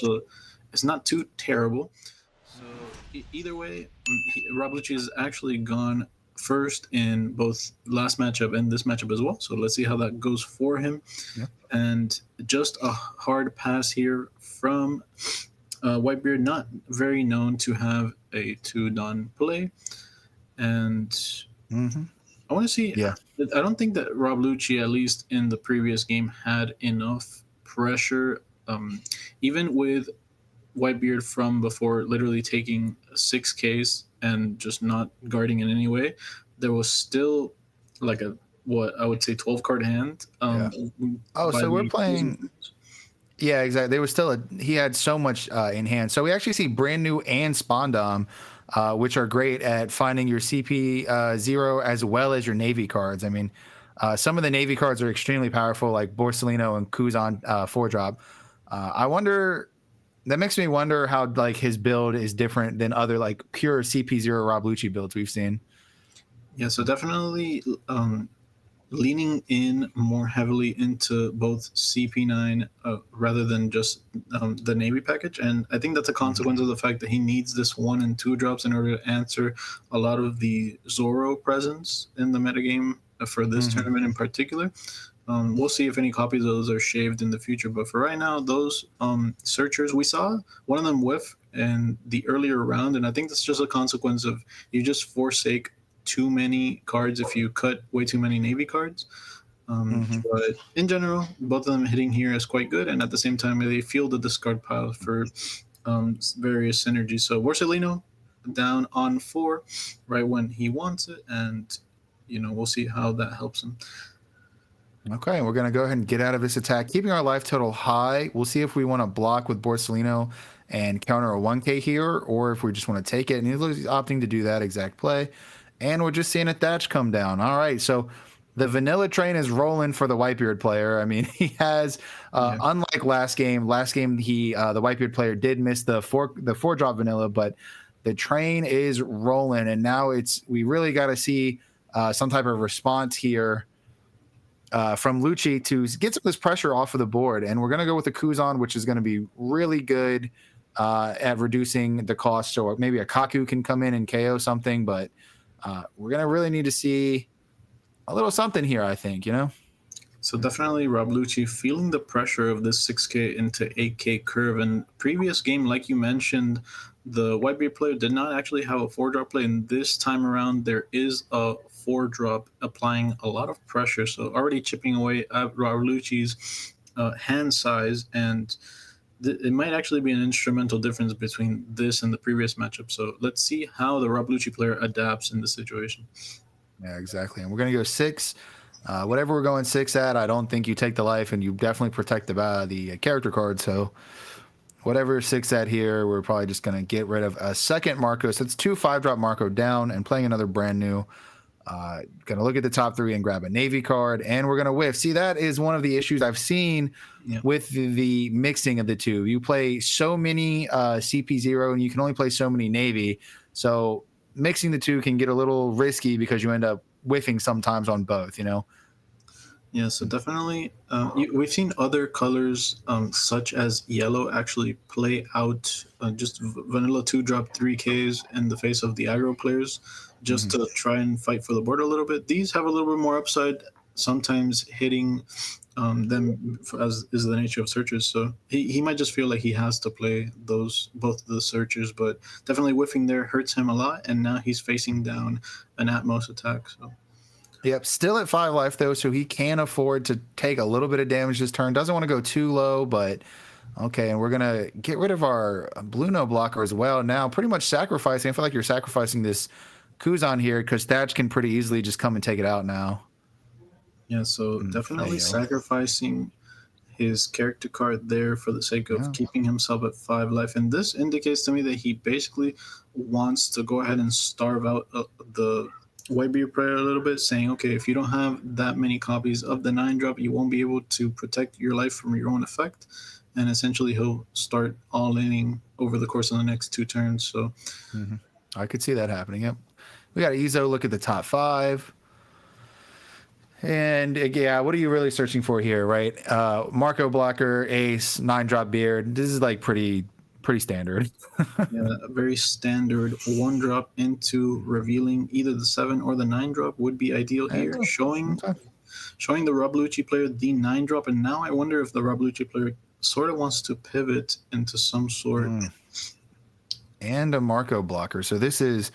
So it's not too terrible. So either way, Rob Lucci has actually gone first in both last matchup and this matchup as well. So let's see how that goes for him. Yeah. And just a hard pass here from Whitebeard, not very known to have a two Don play. And Mm-hmm. I want to see. Yeah. I don't think that Rob Lucci, at least in the previous game, had enough pressure. Even with Whitebeard from before, literally taking 6Ks and just not guarding in any way, there was still like a what I would say 12 card hand. Yeah. Oh, By so we're the playing. Yeah, exactly. There was still he had so much in hand. So we actually see brand new and Spondom, which are great at finding your CP zero as well as your Navy cards. I mean, some of the Navy cards are extremely powerful, like Borsellino and Kuzan 4-drop. I wonder. That makes me wonder how like his build is different than other like pure CP0 Rob Lucci builds we've seen. Yeah, so definitely leaning in more heavily into both CP9 rather than just the Navy package. And I think that's a consequence of the fact that he needs this 1 and 2 drops in order to answer a lot of the Zoro presence in the metagame for this tournament in particular. We'll see if any copies of those are shaved in the future. But for right now, those searchers, we saw one of them whiff in the earlier round. And I think that's just a consequence of you just forsake too many cards if you cut way too many Navy cards. But in general, both of them hitting here is quite good. And at the same time, they feel the discard pile for various synergies. So Borsellino down on 4 right when he wants it. And, we'll see how that helps him. Okay, we're going to go ahead and get out of this attack, keeping our life total high. We'll see if we want to block with Borsellino and counter a 1K here, or if we just want to take it. And he's opting to do that exact play. And we're just seeing a Thatch come down. All right, so the vanilla train is rolling for the Whitebeard player. I mean, he has, unlike last game, he the Whitebeard player did miss the four drop vanilla, but the train is rolling, and now we really got to see some type of response here from Lucci to get some of this pressure off of the board. And we're going to go with the Kuzan, which is going to be really good at reducing the cost. So maybe a Kaku can come in and KO something, but we're going to really need to see a little something here, I think, So definitely Rob Lucci feeling the pressure of this 6K into 8K curve. And previous game, like you mentioned, the Whitebeard player did not actually have a 4-drop play. And this time around, there is a 4-drop applying a lot of pressure. So already chipping away at Rob Lucci's hand size. And it might actually be an instrumental difference between this and the previous matchup. So let's see how the Rob Lucci player adapts in this situation. Yeah, exactly. And we're going to go 6. Whatever we're going 6 at, I don't think you take the life, and you definitely protect the character card. So whatever 6 at here, we're probably just going to get rid of a second Marco. So it's 2 5-drop Marco down and playing another brand new. Going to look at the top 3 and grab a Navy card, and we're going to whiff. See, that is one of the issues I've seen with the mixing of the two. You play so many CP0, and you can only play so many Navy. So mixing the two can get a little risky because you end up whiffing sometimes on both, Yeah, so definitely we've seen other colors such as yellow actually play out just vanilla 2-drop 3Ks in the face of the aggro players just to try and fight for the board a little bit. These have a little bit more upside, sometimes hitting them as is the nature of searchers. So he might just feel like he has to play both the searchers, but definitely whiffing there hurts him a lot, and now he's facing down an Atmos attack. So. Yep, still at 5 life though, so he can afford to take a little bit of damage this turn. Doesn't want to go too low, but okay. And we're gonna get rid of our blue no blocker as well. Now, pretty much sacrificing. I feel like you're sacrificing this Kuzan here because Thatch can pretty easily just come and take it out now. Yeah, so definitely sacrificing his character card there for the sake of keeping himself at 5 life. And this indicates to me that he basically wants to go ahead and starve out the Whitebeard player a little bit, saying, okay, if you don't have that many copies of the 9-drop, you won't be able to protect your life from your own effect. And essentially, he'll start all-inning over the course of the next 2 turns. So, I could see that happening. Yep. We got Issho look at the top 5. And yeah, what are you really searching for here, right? Marco blocker, ace, 9-drop beard. This is like pretty standard. Yeah, a very standard 1-drop into revealing either the 7 or the 9-drop would be ideal There you here, go. showing Okay. the Rob Lucci player the 9-drop, and now I wonder if the Rob Lucci player sort of wants to pivot into some sort. And a Marco blocker. So this is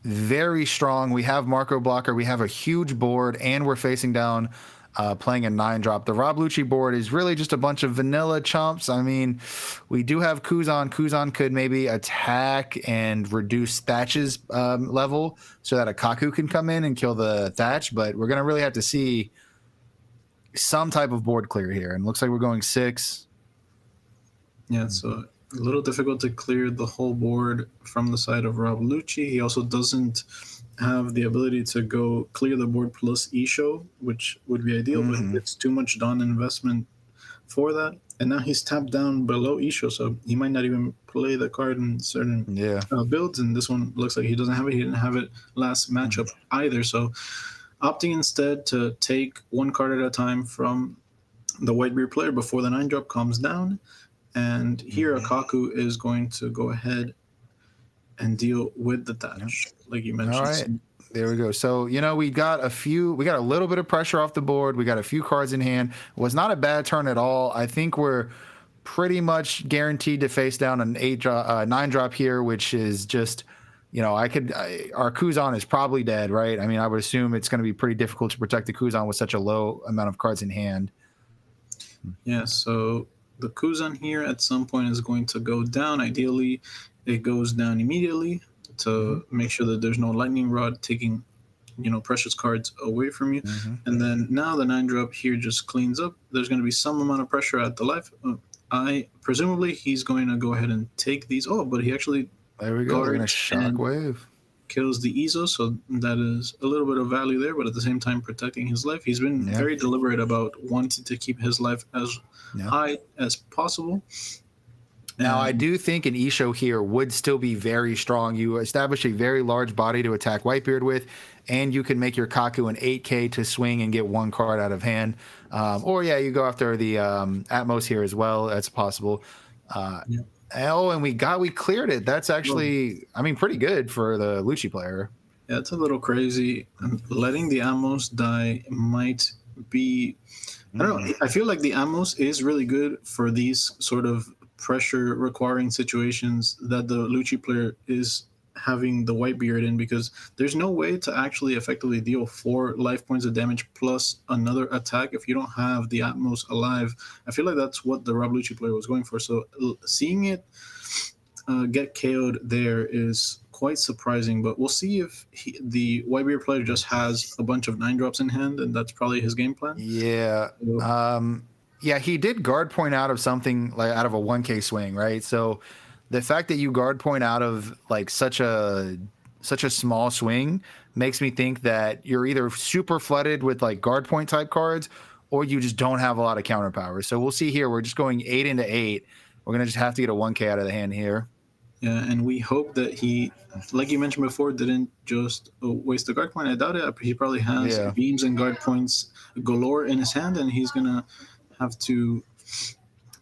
very strong. We have Marco blocker. We have a huge board, and we're facing down playing a 9-drop. The Rob Lucci board is really just a bunch of vanilla chumps. I mean, we do have Kuzan. Kuzan could maybe attack and reduce Thatch's level so that a Kaku can come in and kill the Thatch, but we're going to really have to see some type of board clear here. And looks like we're going 6. Yeah, so a little difficult to clear the whole board from the side of Rob Lucci. He also doesn't have the ability to go clear the board plus Issho, which would be ideal, but it's too much Dawn investment for that. And now he's tapped down below Issho, so he might not even play the card in certain builds. And this one looks like he doesn't have it. He didn't have it last matchup either. So opting instead to take one card at a time from the Whitebeard player before the 9-drop comes down. And here Akaku is going to go ahead and deal with the Thatch, like you mentioned. All right. There we go. So, we got a little bit of pressure off the board. We got a few cards in hand. It was not a bad turn at all. I think we're pretty much guaranteed to face down an 9-drop here, which is just, our Kuzan is probably dead, right? I mean, I would assume it's going to be pretty difficult to protect the Kuzan with such a low amount of cards in hand. Yeah, so the Kuzan here at some point is going to go down. Ideally, it goes down immediately to make sure that there's no lightning rod taking, precious cards away from you. And then now the 9-drop here just cleans up. There's going to be some amount of pressure at the life. Presumably he's going to go ahead and take these. Oh, but he actually there we go. We're going to shockwave. Kills the Issho, so that is a little bit of value there, but at the same time protecting his life. He's been very deliberate about wanting to keep his life as high as possible. Now, I do think an Issho here would still be very strong. You establish a very large body to attack Whitebeard with, and you can make your Kaku an 8K to swing and get one card out of hand. Or, you go after the Atmos here as well. That's possible. Oh, and we cleared it. That's actually, pretty good for the Lucci player. Yeah, it's a little crazy. Letting the Atmos die might be... I don't know. I feel like the Atmos is really good for these sort of pressure requiring situations that the Lucci player is having the Whitebeard in, because there's no way to actually effectively deal 4 life points of damage plus another attack if you don't have the Atmos alive. I feel like that's what the Rob Lucci player was going for. So seeing it get KO'd there is quite surprising, but we'll see if the Whitebeard player just has a bunch of 9-drops in hand, and that's probably his game plan. Yeah. He did guard point out of something like out of a 1K swing, right? So the fact that you guard point out of like such a small swing makes me think that you're either super flooded with like guard point type cards, or you just don't have a lot of counter power. So we'll see here. We're just going 8 into 8. We're going to just have to get a 1K out of the hand here. Yeah, and we hope that he, like you mentioned before, didn't just waste the guard point. I doubt it. He probably has beams and guard points galore in his hand, and he's going to have to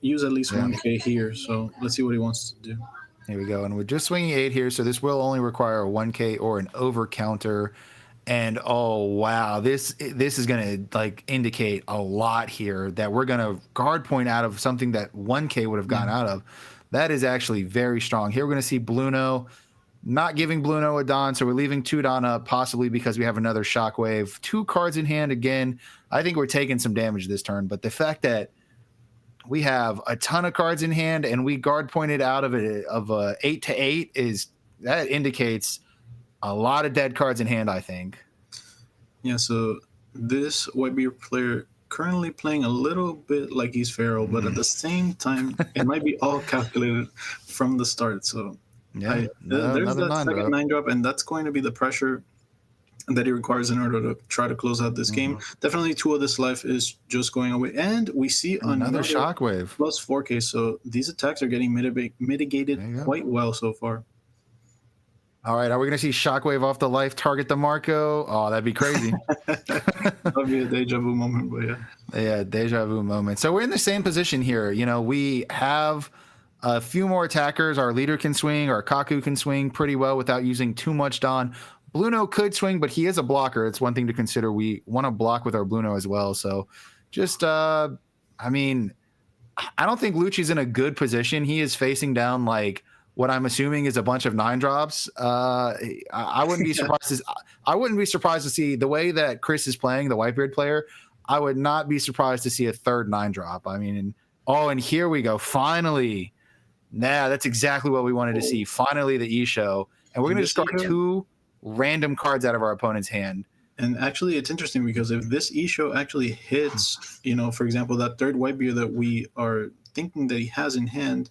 use at least 1K here. So let's see what he wants to do. Here we go. And we're just swinging 8 here, so this will only require a 1K or an over counter. And oh wow, this is going to like indicate a lot here that we're going to guard point out of something that 1K would have gotten out of. That is actually very strong. Here we're going to see Bluno not giving Bluno a Don, so we're leaving 2 Don up, possibly because we have another Shockwave. 2 cards in hand again. I think we're taking some damage this turn, but the fact that we have a ton of cards in hand and we guard pointed out of a 8 to 8 that indicates a lot of dead cards in hand, I think. Yeah, so this Whitebeard player currently playing a little bit like he's Pharaoh, but at the same time, it might be all calculated from the start. So there's that second 9-drop, and that's going to be the pressure that he requires in order to try to close out this game. Definitely 2 of this life is just going away. And we see another Shockwave plus 4K. So these attacks are getting mitigated quite well so far. All right, are we going to see Shockwave off the life target the Marco? Oh, that'd be crazy. That'd be a deja vu moment, but yeah. Yeah, deja vu moment. So we're in the same position here. You know, we have a few more attackers. Our leader can swing. Our Kaku can swing pretty well without using too much Don. Bluno could swing, but he is a blocker. It's one thing to consider. We want to block with our Bluno as well. So just, I mean, I don't think Lucci's in a good position. He is facing down like what I'm assuming is a bunch of 9-drops. I wouldn't be surprised. I wouldn't be surprised to see the way that Chris is playing, the Whitebeard player. I would not be surprised to see a third 9-drop. I mean, and here we go. Finally, that's exactly what we wanted to see. Finally, the Issho, and we're going to discard 2 random cards out of our opponent's hand. And actually, it's interesting because if this Issho actually hits, for example, that third Whitebeard that we are thinking that he has in hand,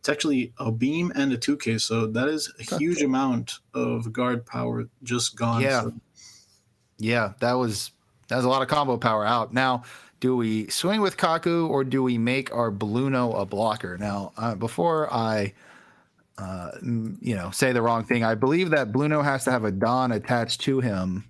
it's actually a beam and a 2K. So that is a huge amount of guard power just gone. Yeah. So. Yeah, that was a lot of combo power out. Now, do we swing with Kaku or do we make our Bluno a blocker? Now, before I say the wrong thing, I believe that Bluno has to have a Don attached to him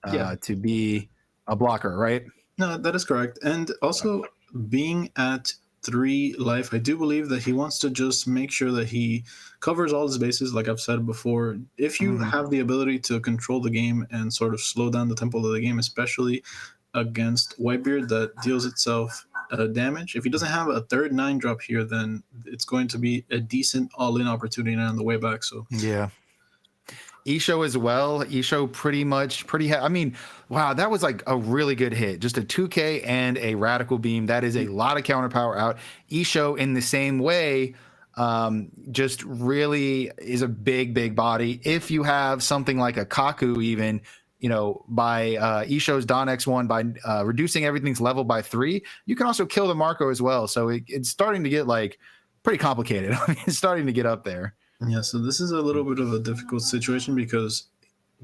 to be a blocker, right? No, that is correct. And also, being at 3 life, I do believe that he wants to just make sure that he covers all his bases, like I've said before. If you have the ability to control the game and sort of slow down the tempo of the game, especially against Whitebeard that deals itself damage, if he doesn't have a third 9-drop here, then it's going to be a decent all-in opportunity on the way back. So yeah. Issho as well. Issho I mean, wow, that was like a really good hit. Just a 2K and a radical beam. That is a lot of counter power out. Issho in the same way, just really is a big body. If you have something like a Kaku even, by Issho's Don X1, by reducing everything's level by 3, you can also kill the Marco as well. So it's starting to get like pretty complicated. I mean, it's starting to get up there. Yeah, so this is a little bit of a difficult situation because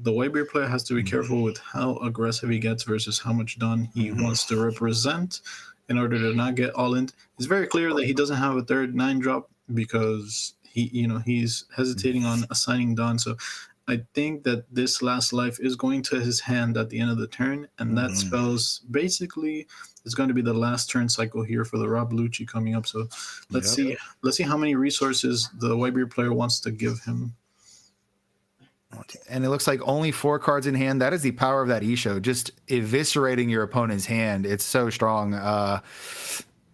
the Whitebeard player has to be careful with how aggressive he gets versus how much Don he wants to represent in order to not get all in. It's very clear that he doesn't have a third 9-drop because he's hesitating on assigning Don. So I think that this last life is going to his hand at the end of the turn, and that spells basically it's going to be the last turn cycle here for the Rob Lucci coming up. So let's see how many resources the Whitebeard player wants to give him. And it looks like only 4 cards in hand. That is the power of that Issho, just eviscerating your opponent's hand. It's so strong.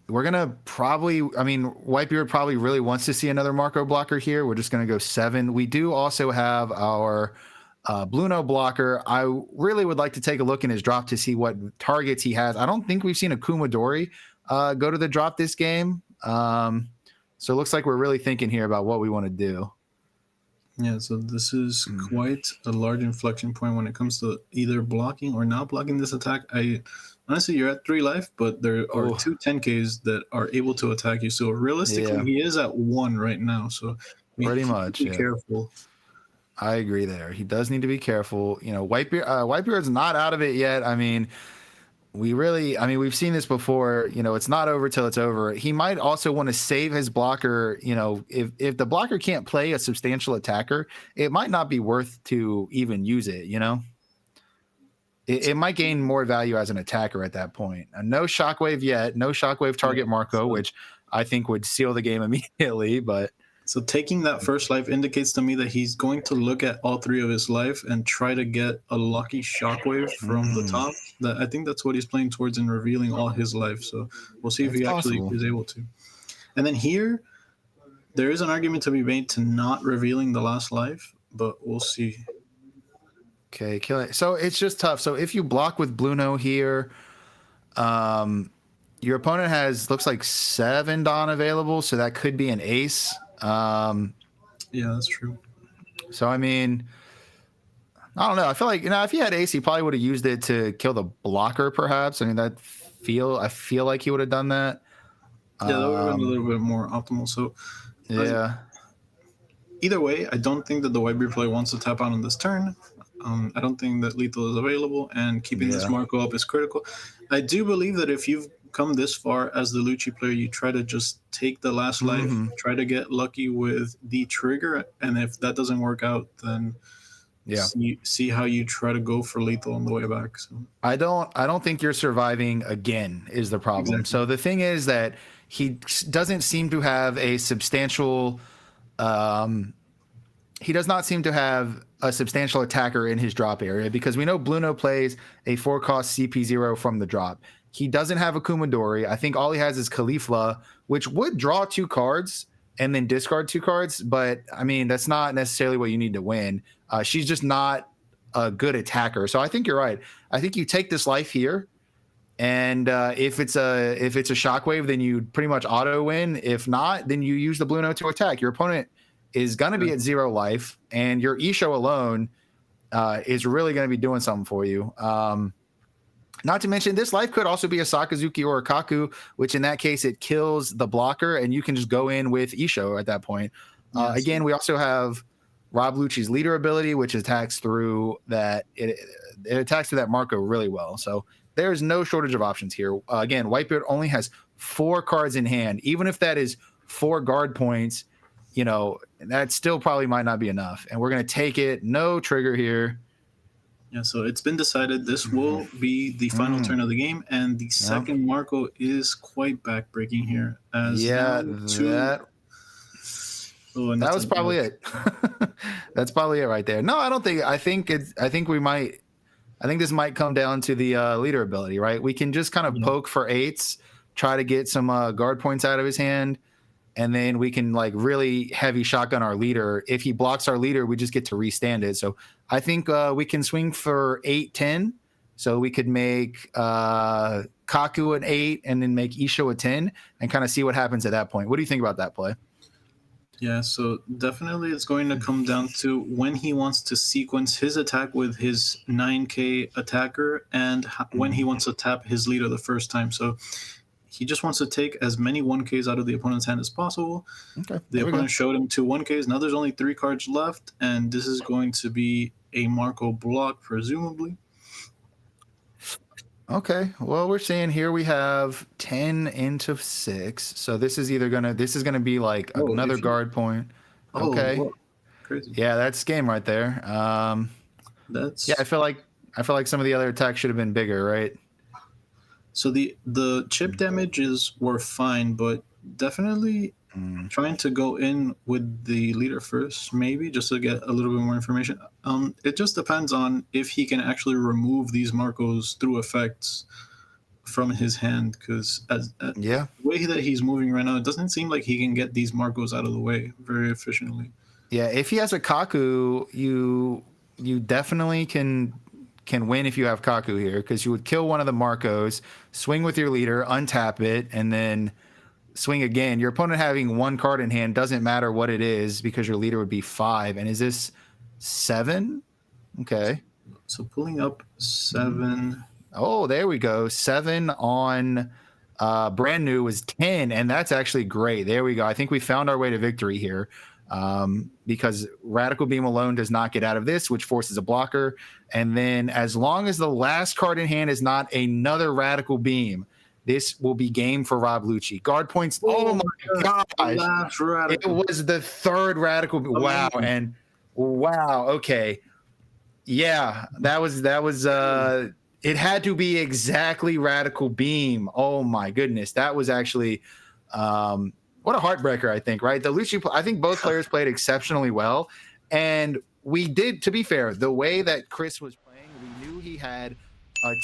We're going to Whitebeard probably really wants to see another Marco blocker here. We're just going to go 7. We do also have our Bluno blocker. I really would like to take a look in his drop to see what targets he has. I don't think we've seen a Kumadori go to the drop this game. So it looks like we're really thinking here about what we want to do. Yeah, so this is quite a large inflection point when it comes to either blocking or not blocking this attack. Honestly, you're at 3 life, but there are 2 10Ks that are able to attack you. So realistically, he is at 1 right now. So pretty much, be careful. I agree there. He does need to be careful. Whitebeard's not out of it yet. I mean, we've seen this before. It's not over till it's over. He might also want to save his blocker. If the blocker can't play a substantial attacker, it might not be worth to even use it. It might gain more value as an attacker at that point. No Shockwave yet. No Shockwave target Marco, which I think would seal the game immediately. But so taking that first life indicates to me that he's going to look at all 3 of his life and try to get a lucky Shockwave from the top. I think that's what he's playing towards in revealing all his life. So we'll see if he actually is able to. And then here, there is an argument to be made to not revealing the last life, but we'll see. Okay, kill it. So it's just tough. So if you block with Bluno here, your opponent looks like 7 Don available, so that could be an ace. Yeah, that's true. So I mean, I don't know. I feel like if he had ace, he probably would have used it to kill the blocker, perhaps. I mean, I feel like he would have done that. Yeah, that would have been a little bit more optimal. So yeah. Either way, I don't think that the Whitebeard player wants to tap out on this turn. I don't think that lethal is available, and keeping this Marco up is critical. I do believe that if you've come this far as the Lucci player, you try to just take the last life, try to get lucky with the trigger, and if that doesn't work out, then see how you try to go for lethal on the way back. So I don't think you're surviving again is the problem. Exactly. So the thing is that he doesn't seem to have a substantial he does not seem to have a substantial attacker in his drop area, because we know Bluno plays a 4-cost CP0 from the drop. He doesn't have a Kumadori. I think all he has is Caulifla, which would draw 2 cards and then discard 2 cards. But I mean, that's not necessarily what you need to win. She's just not a good attacker. So I think you're right. I think you take this life here, and if it's a shockwave, then you pretty much auto win. If not, then you use the Bluno to attack. Your opponent is going to be at 0 life, and your Issho alone is really going to be doing something for you. Not to mention, this life could also be a Sakazuki or a Kaku, which in that case, it kills the blocker, and you can just go in with Issho at that point. Yes. Again, we also have Rob Lucci's leader ability, which attacks through that. It attacks through that Marco really well. So there's no shortage of options here. Again, Whitebeard only has 4 cards in hand. Even if that is 4 guard points, you know, that still probably might not be enough. And we're going to take it. No trigger here. Yeah, so it's been decided this will be the final turn of the game, and the second Marco is quite backbreaking here. As that was probably it. That's probably it right there. No, I don't think. I think this might come down to the leader ability, right? We can just kind of poke for 8s, try to get some guard points out of his hand, and then we can like really heavy shotgun our leader. If he blocks our leader, we just get to restand it. So I think we can swing for 8-10. So we could make Kaku an 8 and then make Issho a 10 and kind of see what happens at that point. What do you think about that play? Yeah, so definitely it's going to come down to when he wants to sequence his attack with his 9K attacker and when he wants to tap his leader the first time. So he just wants to take as many 1Ks out of the opponent's hand as possible. Okay. The opponent showed him 2 1Ks. Now there's only 3 cards left, and this is going to be a Marco block, presumably. Okay. Well, we're seeing here we have 10 into 6. So this is gonna be like another guard point. Okay. Whoa. Crazy. Yeah, that's game right there. I feel like some of the other attacks should have been bigger, right? So the chip damages were fine, but definitely trying to go in with the leader first, maybe just to get a little bit more information. It just depends on if he can actually remove these Marcos through effects from his hand, because the way that he's moving right now, it doesn't seem like he can get these Marcos out of the way very efficiently. Yeah, if he has a Kaku, you definitely can win if you have Kaku here, because you would kill one of the Marcos, swing with your leader, untap it, and then swing again. Your opponent having 1 card in hand doesn't matter what it is, because your leader would be 5. And is this 7? Okay. So pulling up 7. Oh, there we go. 7 on brand new was 10, and that's actually great. There we go. I think we found our way to victory here. Because Radical Beam alone does not get out of this, which forces a blocker. And then as long as the last card in hand is not another Radical Beam, this will be game for Rob Lucci. Guard points. Oh my gosh. It was the 3rd Radical Beam. Wow. And wow. Okay. Yeah, that was it had to be exactly Radical Beam. Oh my goodness. That was actually what a heartbreaker, I think, right? I think both players played exceptionally well. And we did, to be fair, the way that Chris was playing, we knew he had a